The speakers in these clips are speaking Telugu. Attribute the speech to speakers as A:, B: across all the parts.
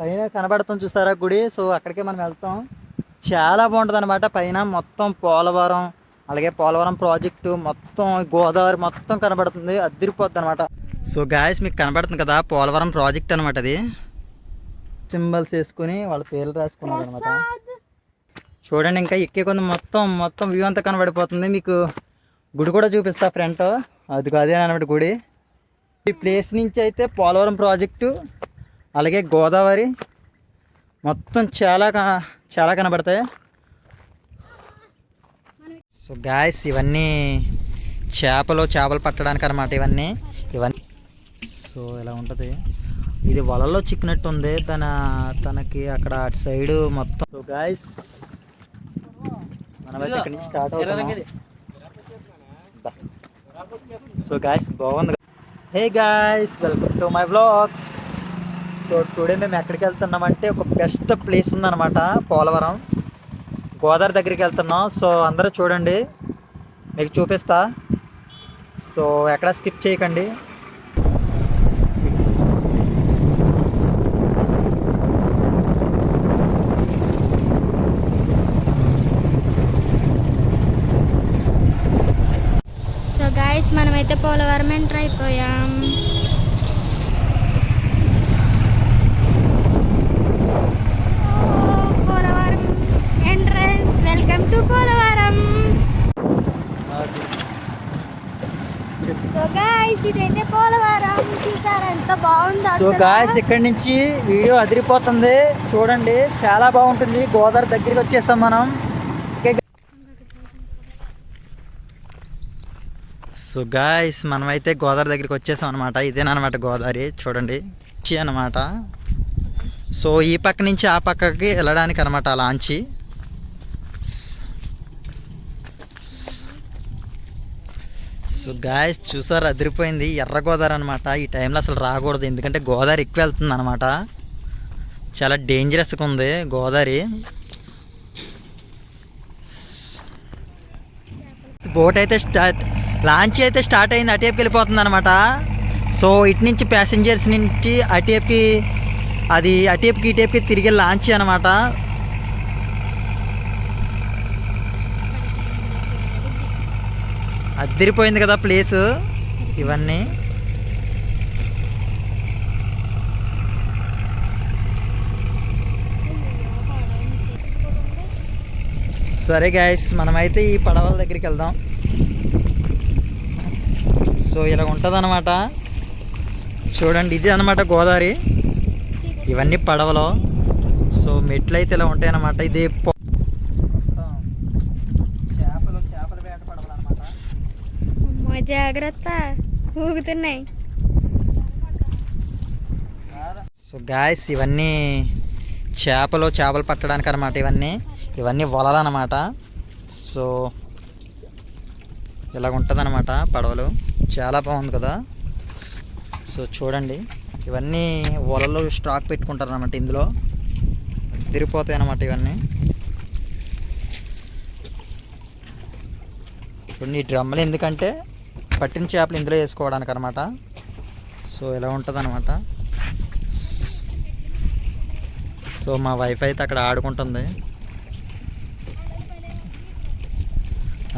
A: పైన కనబడుతుంది చూస్తారా గుడి. సో అక్కడికే మనం వెళ్తాం. చాలా బాగుంటుంది అనమాట. పైన మొత్తం పోలవరం, అలాగే పోలవరం ప్రాజెక్టు మొత్తం, గోదావరి మొత్తం కనబడుతుంది. అదిరిపోద్ది అనమాట. సో గాయస్ మీకు కనబడుతుంది కదా పోలవరం ప్రాజెక్ట్ అనమాట. అది సింబల్స్ వేసుకుని వాళ్ళ పేర్లు రాసుకున్నారు అనమాట. చూడండి ఇంకా ఎక్కే కొంత మొత్తం వ్యూ అంతా కనబడిపోతుంది. మీకు గుడి కూడా చూపిస్తా ఫ్రంట్. అది అదే అనమాట గుడి. ఈ ప్లేస్ నుంచి అయితే పోలవరం ప్రాజెక్టు అలాగే గోదావరి మొత్తం చాలా కనబడతాయి. సో గాయస్ ఇవన్నీ చేపలు పట్టడానికి అనమాట. ఇవన్నీ సో ఇలా ఉంటుంది. ఇది వలలో చిక్కినట్టు ఉంది తనకి అక్కడ అటు సైడు మొత్తం. సో గాయస్ మనమైతే ఇక్కడి నుంచి స్టార్ట్ అవుతున్నాం. సో గాయస్ బాగుంది. Hey guys welcome to my vlogs. So today మేము ఎక్కడికి వెళ్తున్నామంటే ఒక బెస్ట్ ప్లేస్ ఉందన్నమాట. పోలవరం గోదావరి దగ్గరికి వెళ్తున్నాం. సో అందరూ చూడండి, మీకు చూపిస్తా. సో ఎక్కడ స్కిప్ చేయకండి.
B: సో గాయస్ మనమైతే పోలవరం ఎంటర్ అయిపోయాం. Polavaram entrance. Welcome to Polavaram. So guys ఇదైతే పోలవరం. చూసారా ఎంత బాగుందో.
A: సో గాయస్ ఇక్కడ నుంచి వీడియో అదిరిపోతుంది. చూడండి చాలా బాగుంటుంది. గోదావరి దగ్గరికి వచ్చేసాం మనం. సో గాయస్ మనమైతే గోదావరి దగ్గరికి వచ్చేసాం అనమాట. ఇదేనమాట గోదావరి. చూడండి అనమాట. సో ఈ పక్క నుంచి ఆ పక్కకి వెళ్ళడానికి అనమాట లాంచి. సో గాయస్ చూసారు అదిరిపోయింది. ఎర్ర గోదావరి అనమాట. ఈ టైంలో అసలు రాకూడదు, ఎందుకంటే గోదావరి ఎక్కువ వెళ్తుంది అనమాట. చాలా డేంజరస్గా ఉంది గోదావరి. బోట్ అయితే లాంచ్ అయితే స్టార్ట్ అయింది. అటేపుకి వెళ్ళిపోతుంది అనమాట. సో ఇటు నుంచి ప్యాసింజర్స్ నుంచి అటేపుకి, అది అటేపుకి ఇటేపుకి తిరిగి లాంచ్ అనమాట. అదిరిపోయింది కదా ప్లేసు. ఇవన్నీ సరే గాయస్ మనమైతే ఈ పడవల దగ్గరికి వెళ్దాం. సో ఇలా ఉంటుంది అనమాట. చూడండి ఇది అనమాట గోదావరి. ఇవన్నీ పడవలో. సో మెట్లు అయితే ఇలా ఉంటాయి అన్నమాట. ఇది చేపల వేట పడవలు అనమాట.
B: జాగ్రత్త, ఊగుతున్నాయి.
A: సో గాయస్ ఇవన్నీ చేపలు పట్టడానికి అనమాట. ఇవన్నీ వలలు అనమాట. సో ఇలా ఉంటుంది అనమాట పడవలు. చాలా బాగుంది కదా. సో చూడండి ఇవన్నీ వలలు స్టాక్ పెట్టుకుంటారు అనమాట. ఇందులో తిరిగిపోతాయి అన్నమాట ఇవన్నీ. కొన్ని డ్రమ్ములు ఎందుకంటే పట్టిన చేపలు ఇందులో వేసుకోవడానికి అనమాట. సో ఇలా ఉంటుంది అనమాట. సో మా వైఫ్ అయితే అక్కడ ఆడుకుంటుంది.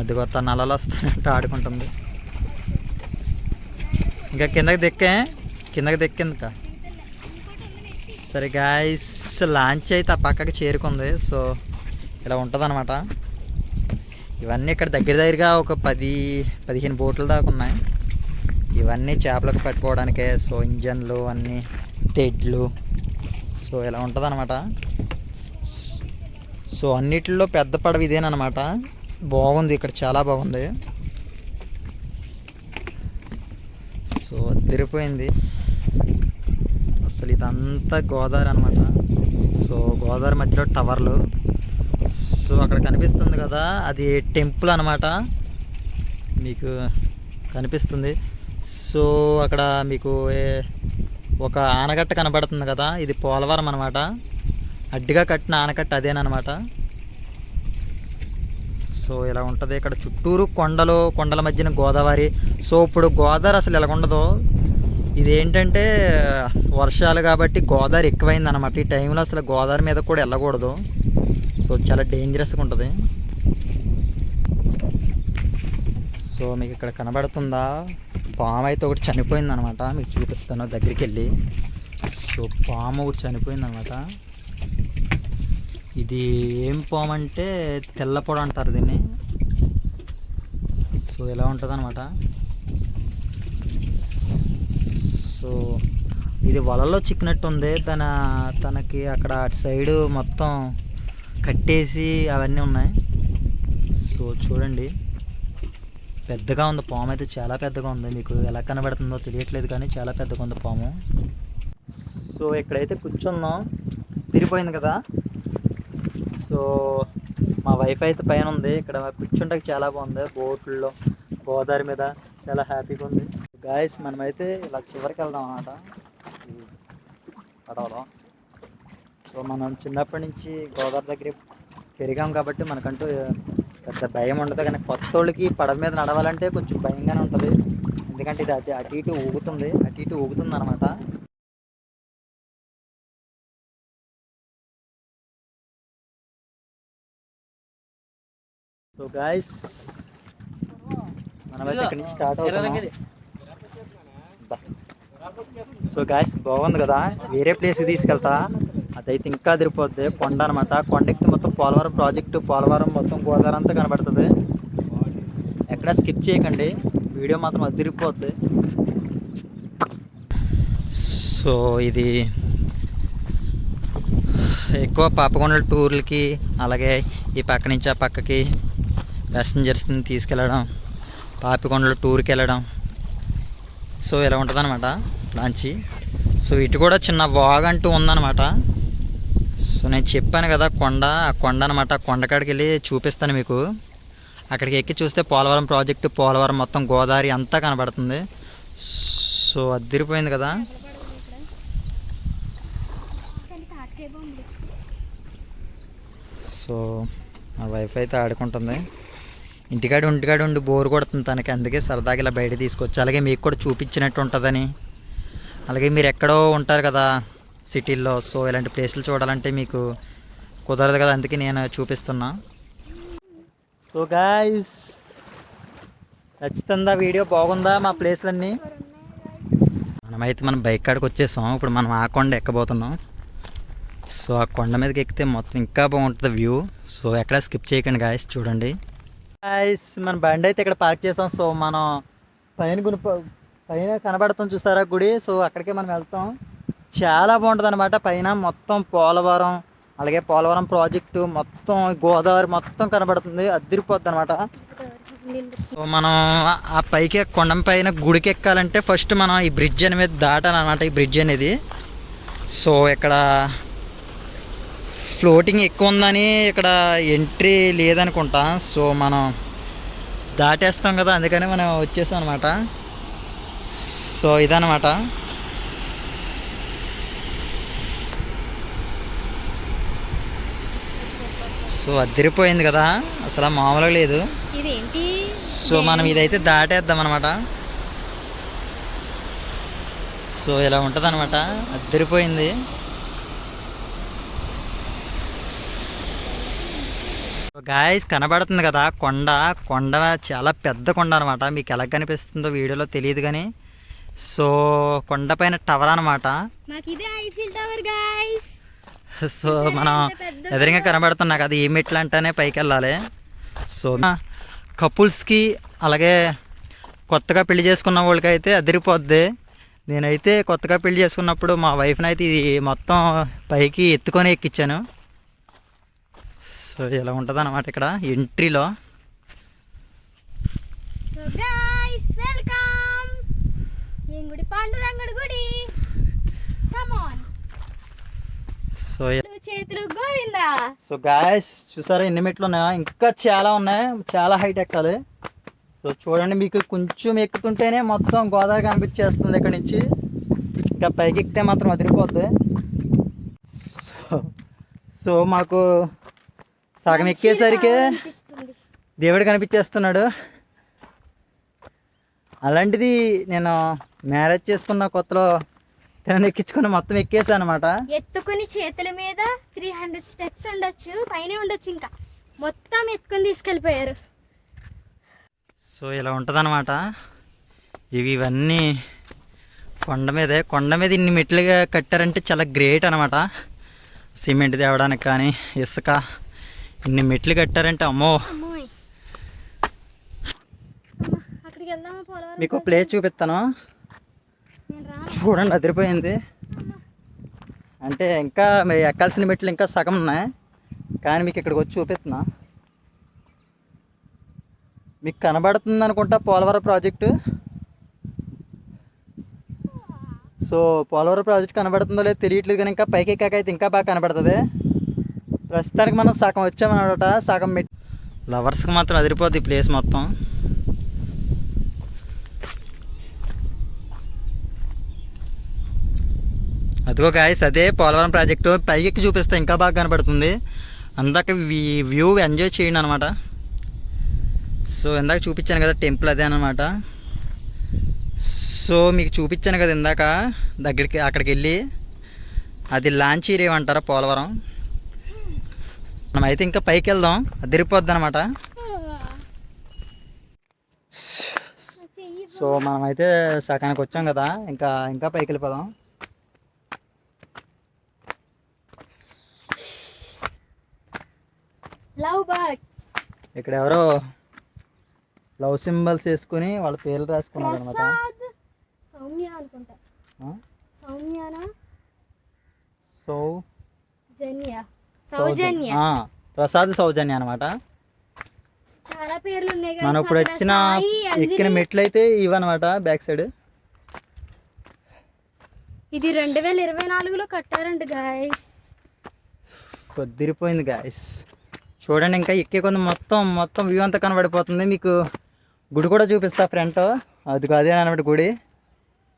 A: అది కొత్త నల్లలు వస్తున్నట్టు ఆడుకుంటుంది. ఇంకా కిందకి దెక్కేందుక. సరే గాయస్ లాంచ్ అయితే ఆ పక్కకి చేరుకుంది. సో ఇలా ఉంటుంది అనమాట. ఇవన్నీ ఇక్కడ దగ్గరగా ఒక 10-15 బోట్లు దాకా ఉన్నాయి. ఇవన్నీ చేపలకు పట్టుకోవడానికే. సో ఇంజన్లు అన్నీ తెడ్లు. సో ఇలా ఉంటుంది అనమాట. సో అన్నిటిలో పెద్ద పడవ ఇదేనమాట. బాగుంది ఇక్కడ, చాలా బాగుంది. సో తిరిగిపోయింది అసలు. ఇదంతా గోదావరి అనమాట. సో గోదావరి మధ్యలో టవర్లు. సో అక్కడ కనిపిస్తుంది కదా, అది టెంపుల్ అనమాట. మీకు కనిపిస్తుంది. సో అక్కడ మీకు ఒక ఆనకట్ట కనబడుతుంది కదా, ఇది పోలవరం అనమాట. అడ్డుగా కట్టిన ఆనకట్ట అదేనమాట. సో ఇలా ఉంటుంది. ఇక్కడ చుట్టూరు కొండల మధ్యన గోదావరి. సో ఇప్పుడు గోదావరి అసలు ఎలా ఉండదు. ఇది ఏంటంటే వర్షాలు కాబట్టి గోదావరి ఎక్కువైంది అనమాట. ఈ టైంలో అసలు గోదావరి మీద కూడా వెళ్ళకూడదు. సో చాలా డేంజరస్గా ఉంటుంది. సో మీకు ఇక్కడ కనబడుతుందా, పాము అయితే ఒకటి చనిపోయింది అనమాట. మీకు చూపిస్తాను దగ్గరికి వెళ్ళి. సో పాము ఒకటి చనిపోయింది అనమాట. ఇది ఏం పాము అంటే తెల్లపొడ అంటారు దీన్ని. సో ఇలా ఉంటుంది అనమాట. సో ఇది వలలో చిక్కినట్టు ఉంది. తనకి అక్కడ అటు సైడు మొత్తం కట్టేసి అవన్నీ ఉన్నాయి. సో చూడండి, పెద్దగా ఉంది పాము అయితే, చాలా పెద్దగా ఉంది. మీకు ఎలా కనబడుతుందో తెలియట్లేదు కానీ చాలా పెద్దగా ఉంది పాము. సో ఇక్కడైతే కూర్చున్నాం, తిరిగిపోయింది కదా. సో మా వైఫ్ అయితే పైన ఉంది. ఇక్కడ కూర్చుంటే చాలా బాగుంది, బోట్లో గోదావరి మీద చాలా హ్యాపీగా ఉంది. గాయస్ మనమైతే ఇలా చివరికి వెళ్దాం అన్నమాట పడవలో. సో మనం చిన్నప్పటి నుంచి గోదావరి దగ్గర పెరిగాం కాబట్టి మనకంటూ పెద్ద భయం ఉండదు. కానీ కొత్త వాళ్ళకి పడవ మీద నడవాలంటే కొంచెం భయంగానే ఉంటుంది. ఎందుకంటే ఇది అటు ఇటు ఊగుతుంది అనమాట. సో గాయస్ మనమైతే ఇక్కడి నుంచి స్టార్ట్ అవుతున్నాం. సో గాయస్ బాగుంది కదా, వేరే ప్లేస్కి తీసుకెళ్తా. అదైతే ఇంకా అదిరిపోద్ది. కొండ అనమాట. కొండకి మొత్తం పోలవరం ప్రాజెక్టు, పోలవరం మొత్తం గోదావరి అంతా కనబడుతుంది. ఎక్కడ స్కిప్ చేయకండి, వీడియో మాత్రం అదిరిపోద్ది. సో ఇది ఎక్కువ పాపకొండల టూర్లకి, అలాగే ఈ పక్క నుంచి ఆ పక్కకి ప్యాసింజర్స్ని తీసుకెళ్ళడం, పాపికొండల టూర్కి వెళ్ళడం. సో ఇలా ఉంటుంది అనమాట లాంచి. సో ఇటు కూడా చిన్న వాగ్ అంటూ ఉందన్నమాట. సో నేను చెప్పాను కదా కొండ, ఆ కొండ అనమాట. కొండకాడికి వెళ్ళి చూపిస్తాను మీకు. అక్కడికి ఎక్కి చూస్తే పోలవరం ప్రాజెక్టు, పోలవరం మొత్తం గోదావరి అంతా కనబడుతుంది. సో అదిరిపోయింది కదా. సో మా వైఫ్ అయితే ఆడుకుంటుంది. ఇంటికాడ ఉండి బోర్ కొడుతుంది తనకి, అందుకే సరదాగా ఇలా బయట తీసుకొచ్చి, అలాగే మీకు కూడా చూపించినట్టు ఉంటుందని. అలాగే మీరు ఎక్కడో ఉంటారు కదా సిటీల్లో, సో ఇలాంటి ప్లేసులు చూడాలంటే మీకు కుదరదు కదా, అందుకే నేను చూపిస్తున్నా. సో గాయ్స్ నచ్చుతుందా వీడియో, బాగుందా మా ప్లేస్లన్నీ? మనమైతే మనం బైక్ కాడికి వచ్చేసాం. ఇప్పుడు మనం ఆ కొండ ఎక్కబోతున్నాం. సో ఆ కొండ మీదకి ఎక్కితే మొత్తం ఇంకా బాగుంటుంది వ్యూ. సో ఎక్కడ స్కిప్ చేయకండి గాయస్, చూడండి. గాయస్ మన బండి అయితే ఇక్కడ పార్క్ చేసాం. సో మనం పైన కనబడతాం చూస్తారా గుడి. సో అక్కడికే మనం వెళ్తాం. చాలా బాగుంటుంది అనమాట. పైన మొత్తం పోలవరం, అలాగే పోలవరం ప్రాజెక్టు, మొత్తం గోదావరి మొత్తం కనబడుతుంది, అదిరిపోద్ది అనమాట. సో మనం ఆ పైకి కొండ పైన గుడికి ఎక్కాలంటే ఫస్ట్ మనం ఈ బ్రిడ్జ్ అనేది దాటాలన్నమాట. ఈ బ్రిడ్జ్ అనేది, సో ఇక్కడ ఫ్లోటింగ్ ఎక్కువ ఉందని ఇక్కడ ఎంట్రీ లేదనుకుంటా. సో మనం దాటేస్తాం కదా, అందుకని మనం వచ్చేసాం అనమాట. సో ఇదన్నమాట. సో అదిరిపోయింది కదా, అసలు మామూలుగా లేదు. సో మనం ఇదైతే దాటేద్దాం అనమాట. సో ఇలా ఉంటుంది అనమాట, అదిరిపోయింది. గాయస్ కనబడుతుంది కదా కొండ చాలా పెద్ద కొండ అనమాట. మీకు ఎలా కనిపిస్తుందో వీడియోలో తెలియదు కానీ, సో కొండపైన టవర్ అనమాట. సో మనం ఎదురుగా కనబడుతున్నా కదా, ఈ మెట్లు అంటేనే పైకి వెళ్ళాలి. సో కపుల్స్కి, అలాగే కొత్తగా పెళ్లి చేసుకున్న వాళ్ళకి అయితే అదిరిపోద్ది. నేనైతే కొత్తగా పెళ్లి చేసుకున్నప్పుడు మా వైఫ్ని అయితే ఇది మొత్తం పైకి ఎత్తుకొని ఎక్కించాను. సో ఇలా ఉంటుంది అన్నమాట ఇక్కడ ఎంట్రీలో. సో గాయస్ చూసారా ఎన్ని మెట్లు ఉన్నాయా, ఇంకా చాలా ఉన్నాయి, చాలా హైట్ ఎక్కాలి. సో చూడండి, మీకు కొంచెం ఎక్కుతుంటేనే మొత్తం గోదావరి కనిపించేస్తుంది ఇక్కడ నుంచి. ఇంకా పైకి ఎక్కితే మాత్రం అదిరిపోద్ది. సో మాకు సగం ఎక్కేసరికి దేవుడు కనిపించేస్తున్నాడు. అలాంటిది నేను మ్యారేజ్ చేసుకున్న కొత్తలో తనని ఎక్కించుకుని మొత్తం ఎక్కేసా అనమాట.
B: ఎత్తుకుని చేతుల మీద 300 స్టెప్స్ ఉండొచ్చు, పైనే ఉండొచ్చు, ఇంకా మొత్తం ఎత్తుకుని తీసుకెళ్ళిపోయారు.
A: సో ఇలా ఉంటుందన్నమాట. ఇవన్నీ కొండ మీద ఇన్ని మెట్లుగా కట్టారంటే చాలా గ్రేట్ అనమాట. సిమెంట్ తేవడానికి కానీ ఇసుక ఇన్ని మెట్లు కట్టారంటే అమ్మో.
B: అమ్మోయ్. అక్కడికి వెళ్దామా పోలవరం?
A: మీకు ప్లేస్ చూపిస్తాను
B: నేను రాను.
A: చూడండి, అదిరిపోయింది. అంటే ఇంకా ఎక్కాల్సిన మెట్లు ఇంకా సగం ఉన్నాయి, కానీ మీకు ఇక్కడికి వచ్చి చూపిస్తున్నా. మీకు కనబడుతుంది అనుకుంటా Polavaram project. So Polavaram project కనబడుతుందో లేదో తెలియట్లేదు, కానీ ఇంకా పైకి ఎక్కాక అయితే ఇంకా బాగా కనబడుతుంది. ప్రస్తుతానికి మనం సగం వచ్చామన్నమాట. సగం లవర్స్కి మాత్రం అదిరిపోద్ది ఈ ప్లేస్ మొత్తం. అదిగో గాయస్, అదే పోలవరం ప్రాజెక్టు. పైకి ఎక్కి చూపిస్తే ఇంకా బాగా కనబడుతుంది. అందాక వ్యూ ఎంజాయ్ చేయండి అనమాట. సో ఇందాక చూపించాను కదా టెంపుల్, అదే అనమాట. సో మీకు చూపించాను కదా ఇందాక దగ్గరికి, అక్కడికి వెళ్ళి అది లాంచ్ ఏరియా అంటారా పోలవరం. మనం అయితే ఇంకా పైకి వెళ్దాం, అదిరిపోద్ది అనమాట. సో మనమైతే సకానికి వచ్చాం కదా, ఇంకా పైకి వెళ్ళిపోదాం.
B: Love birds.
A: ఇక్కడ ఎవరో లవ్ సింబల్స్ వేసుకుని వాళ్ళ పేర్లు రాసుకున్నారు అనమాట.
B: సౌమ్య అనుకుంటా. సౌమ్యనా? సౌజన్య.
A: ప్రసాద్ సౌజన్య అనమాట.
B: చాలా పేర్లు ఉన్నాయి కదా.
A: మనం ఇప్పుడు ఎక్కిన మెట్లు అయితే ఇవన్నమాట. బ్యాక్ సైడ్
B: ఇది 2024లో కట్టారంట గాయస్.
A: కొద్దిరిపోయింది గాయస్. చూడండి, ఇంకా ఎక్కే కొంత మొత్తం వ్యూ అంతా కనబడిపోతుంది. మీకు గుడి కూడా చూపిస్తా ఫ్రంట్. అది అదే అనమాట గుడి.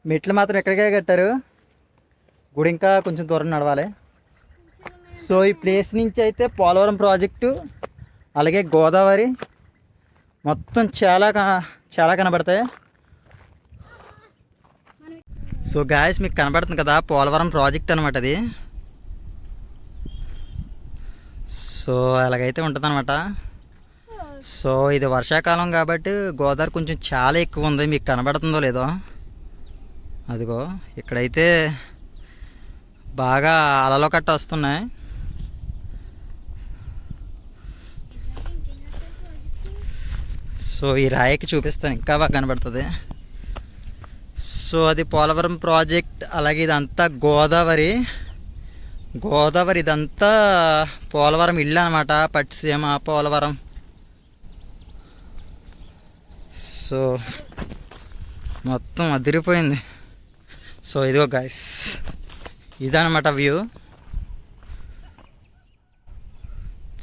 A: మెట్లు మాత్రం ఎక్కడికే కట్టారు, గుడి ఇంకా కొంచెం దూరం నడవాలి. సో ఈ ప్లేస్ నుంచి అయితే పోలవరం ప్రాజెక్టు అలాగే గోదావరి మొత్తం చాలా కనబడతాయి. సో గాయస్, మీకు కనబడుతుంది కదా పోలవరం ప్రాజెక్ట్ అనమాట అది. సో అలాగైతే ఉంటుంది అనమాట. సో ఇది వర్షాకాలం కాబట్టి గోదావరి కొంచెం చాలా ఎక్కువ ఉంది. మీకు కనబడుతుందో లేదో, అదిగో ఇక్కడైతే బాగా అలలో కట్ట వస్తున్నాయి. సో ఈ రాయికి చూపిస్తాను, ఇంకా బాగా కనబడుతుంది. సో అది పోలవరం ప్రాజెక్ట్. అలాగే ఇదంతా గోదావరి ఇదంతా పోలవరం ఇల్లు అనమాట. పట్టిసీమ పోలవరం. సో మొత్తం అదిరిపోయింది. సో ఇదిగో గాయస్, ఇదనమాట వ్యూ.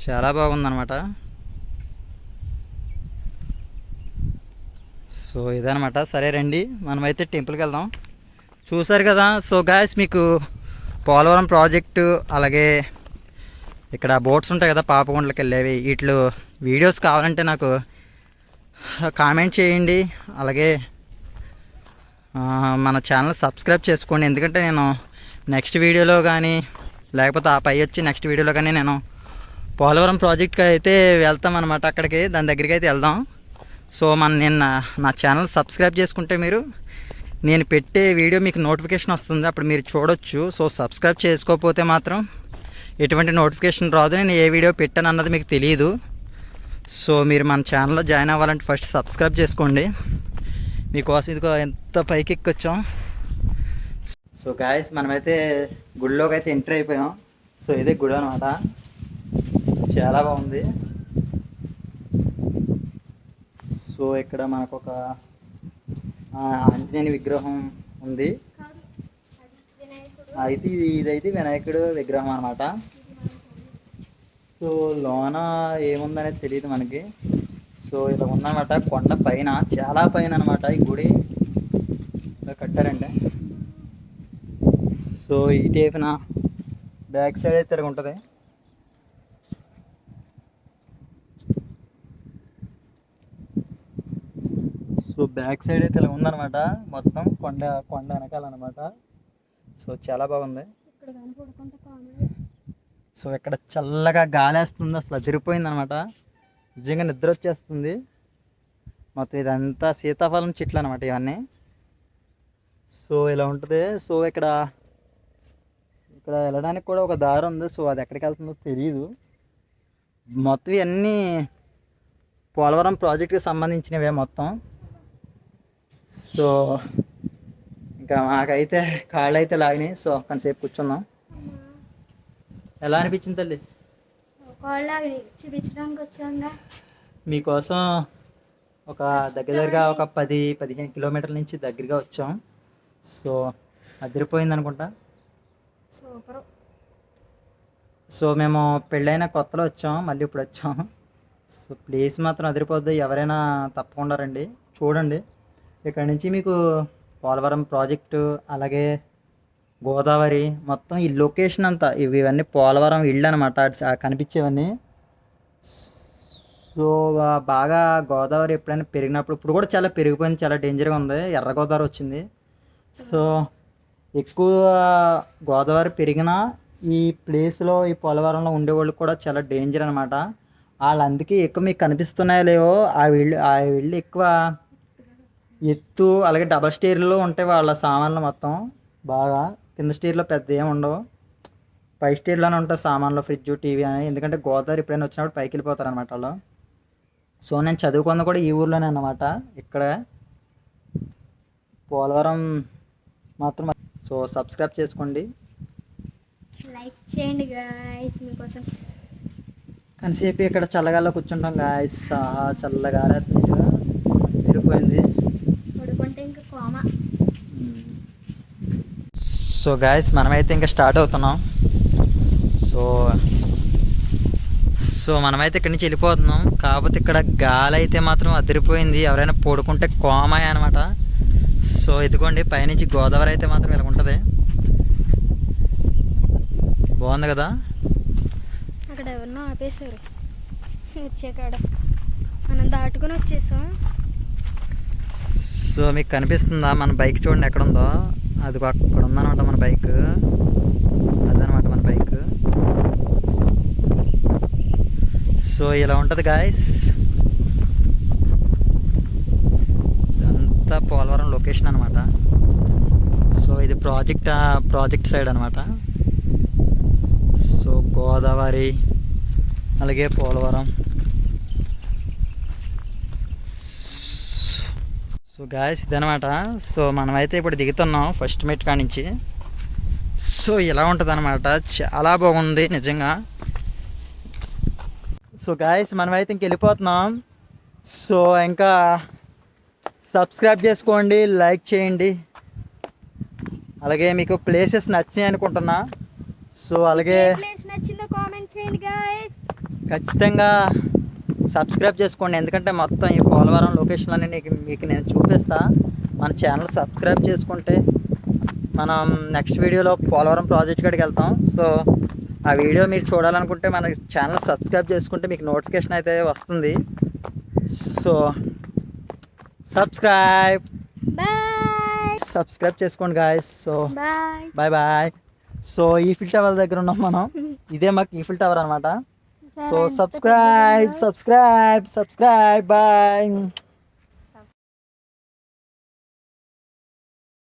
A: చాలా బాగుందన్నమాట. సో ఇదనమాట. సరే రండి, మనమైతే టెంపుల్కి వెళ్దాం. చూసారు కదా. సో గాయస్, మీకు పోలవరం ప్రాజెక్టు అలాగే ఇక్కడ బోట్స్ ఉంటాయి కదా పాపగుండ్లకి వెళ్ళేవి, వీటిలో వీడియోస్ కావాలంటే నాకు కామెంట్ చేయండి. అలాగే మన ఛానల్ సబ్స్క్రైబ్ చేసుకోండి. ఎందుకంటే నేను నెక్స్ట్ వీడియోలో కానీ లేకపోతే ఆ పై వచ్చి నెక్స్ట్ వీడియోలో కానీ నేను పోలవరం ప్రాజెక్ట్కి అయితే వెళ్తాం అనమాట. అక్కడికి దాని దగ్గరికి అయితే వెళ్దాం. సో నేను నా ఛానల్ సబ్స్క్రైబ్ చేసుకుంటే మీరు నేను పెట్టే వీడియో మీకు నోటిఫికేషన్ వస్తుంది, అప్పుడు మీరు చూడొచ్చు. సో సబ్స్క్రైబ్ చేసుకోకపోతే మాత్రం ఎటువంటి నోటిఫికేషన్ రాదు, నేను ఏ వీడియో పెట్టాను అన్నది మీకు తెలియదు. సో మీరు మన ఛానల్లో జాయిన్ అవ్వాలంటే ఫస్ట్ సబ్స్క్రైబ్ చేసుకోండి. మీకోసం ఇదిగో ఎంత పైకి ఎక్కొచ్చాం. సో గాయస్, మనమైతే గుడిలోకి అయితే ఎంటర్ అయిపోయాం. సో ఇదే గుడి అనమాట. చాలా బాగుంది. సో ఇక్కడ మనకు ఒక ఆంజనేయుని విగ్రహం ఉంది. అయితే ఇదైతే వినాయకుడు విగ్రహం అనమాట. సో లోన ఏముందనేది తెలియదు మనకి. సో ఇలా ఉందన్నమాట కొండ పైన, చాలా పైన అనమాట ఈ గుడి ఇలా కట్టారంటే. సో ఈ టైపున బ్యాక్ సైడ్ అయితే తిరిగి ఉంటుంది. సో బ్యాక్ సైడ్ అయితే ఇలా ఉందన్నమాట, మొత్తం కొండ కొండ వెనకాలన్నమాట. సో చాలా బాగుంది.
B: ఇక్కడ కానీ పడుకుంటే కామెడీ.
A: సో ఇక్కడ చల్లగా గాలి వేస్తుంది, అసలు అదిరిపోయింది అనమాట. నిజంగా నిద్ర వచ్చేస్తుంది. మొత్తం ఇదంతా సీతాఫలం చెట్లు అనమాట ఇవన్నీ. సో ఇలా ఉంటుంది. సో ఇక్కడ వెళ్ళడానికి కూడా ఒక దారి ఉంది. సో అది ఎక్కడికి వెళ్తుందో తెలియదు. మొత్తం ఇవన్నీ పోలవరం ప్రాజెక్టుకి సంబంధించినవే మొత్తం. సో ఇంకా మాకైతే కాళ్ళు అయితే లాగినాయి. సో కొంతసేపు కూర్చుందాం. ఎలా అనిపించింది తల్లి?
B: కోళ్ళలాగా చూపించడానికి వచ్చాంగా.
A: మీకోసం ఒక దగ్గరగా ఒక 10-15 కిలోమీటర్ల నుంచి దగ్గరగా వచ్చాం. సో అదిరిపోయింది అనుకుంటా.
B: సూపర్.
A: సో మేము పెళ్ళైన కొత్తలో వచ్చాం, మళ్ళీ ఇప్పుడు వచ్చాం. సో ప్లేస్ మాత్రం అదిరిపోద్ది. ఎవరైనా తప్పకుండా రండి, చూడండి. ఇక్కడ నుంచి మీకు పోలవరం ప్రాజెక్టు, అలాగే గోదావరి మొత్తం ఈ లొకేషన్ అంతా ఇవన్నీ పోలవరం ఇళ్ళు అనమాట కనిపించేవన్నీ. సో బాగా గోదావరి ఎప్పుడైనా పెరిగినప్పుడు, ఇప్పుడు కూడా చాలా పెరిగిపోయింది, చాలా డేంజర్గా ఉంది. ఎర్ర గోదావరి వచ్చింది. సో ఎక్కువ గోదావరి పెరిగినా ఈ ప్లేస్లో, ఈ పోలవరంలో ఉండేవాళ్ళు కూడా చాలా డేంజర్ అనమాట. వాళ్ళు అందుకే ఎక్కువ మీకు కనిపిస్తున్నాయో లేవో ఆ వీళ్ళు ఎక్కువ ఎత్తు, అలాగే డబల్ స్టేర్లో ఉంటాయి వాళ్ళ సామాన్లు మొత్తం. బాగా కింద స్టేర్లో పెద్ద ఏమి ఉండవు, పై స్టేర్లోనే ఉంటాయి సామాన్లు, ఫ్రిడ్జ్, టీవీ అని. ఎందుకంటే గోదావరి ఎప్పుడైనా వచ్చినప్పుడు పైకి వెళ్ళిపోతారు అనమాట వాళ్ళు. సో నేను చదువుకుంది కూడా ఈ ఊర్లోనే అన్నమాట, ఇక్కడ పోలవరం మాత్రం. సో సబ్స్క్రైబ్ చేసుకోండి,
B: లైక్ చేయండి గాయ్స్ మీకోసం.
A: కనిసేపు ఇక్కడ చల్లగాల్లో కూర్చుంటాం గాయస్. చల్లగా తిరిగిపోయింది.
B: పడుకుంటే ఇంకా కోమా.
A: సో గాయస్ మనమైతే ఇంకా స్టార్ట్ అవుతున్నాం. సో మనమైతే ఇక్కడి నుంచి వెళ్ళిపోతున్నాం. కాకపోతే ఇక్కడ గాలి అయితే మాత్రం అదిరిపోయింది. ఎవరైనా పడుకుంటే కోమాయ అనమాట. సో ఇదిగోండి పైనుంచి గోదావరి అయితే మాత్రం ఇలా ఉంటుంది. బాగుంది కదా.
B: అక్కడ ఎవరినో ఆపేశారు వచ్చేకాడ, మనం దాటుకుని వచ్చేసాం.
A: సో మీకు కనిపిస్తుందా మన బైక్? చూడండి ఎక్కడ ఉందో, అది అక్కడ ఉందన్నమాట మన బైక్. అదనమాట మన బైక్. సో ఇలా ఉంటుంది గాయస్. ఇదంతా పోలవరం లొకేషన్ అనమాట. సో ఇది ప్రాజెక్ట్ సైడ్ అనమాట. సో గోదావరి అలాగే పోలవరం. సో గాయస్ ఇదనమాట. సో మనమైతే ఇప్పుడు దిగుతున్నాం ఫస్ట్ మెట్ కాడ నుంచి. సో ఇలా ఉంటుంది అనమాట, చాలా బాగుంది నిజంగా. సో గాయస్ మనమైతే ఇంక వెళ్ళిపోతున్నాం. సో ఇంకా సబ్స్క్రైబ్ చేసుకోండి, లైక్ చేయండి, అలాగే మీకు ప్లేసెస్ నచ్చాయి అనుకుంటున్నా. సో అలాగే
B: ప్లేస్ నచ్చిందో కామెంట్ చేయండి గాయ్స్.
A: ఖచ్చితంగా సబ్స్క్రైబ్ చేసుకోండి, ఎందుకంటే మొత్తం ఈ పోలవరం లొకేషన్ అన్ని మీకు నేను చూపిస్తా. మన ఛానల్ సబ్స్క్రైబ్ చేసుకుంటే మనం నెక్స్ట్ వీడియోలో పోలవరం ప్రాజెక్ట్ కాడికి వెళ్తాం. సో ఆ వీడియో మీరు చూడాలనుకుంటే మన ఛానల్ సబ్స్క్రైబ్ చేసుకుంటే మీకు నోటిఫికేషన్ అయితే వస్తుంది. సో సబ్స్క్రైబ్ చేసుకోండి guys. So bye. So Eiffel tower దగ్గర ఉన్నాం మనం. ఇదే మాకు ఈఫిల్ టవర్ అనమాట. So subscribe bye.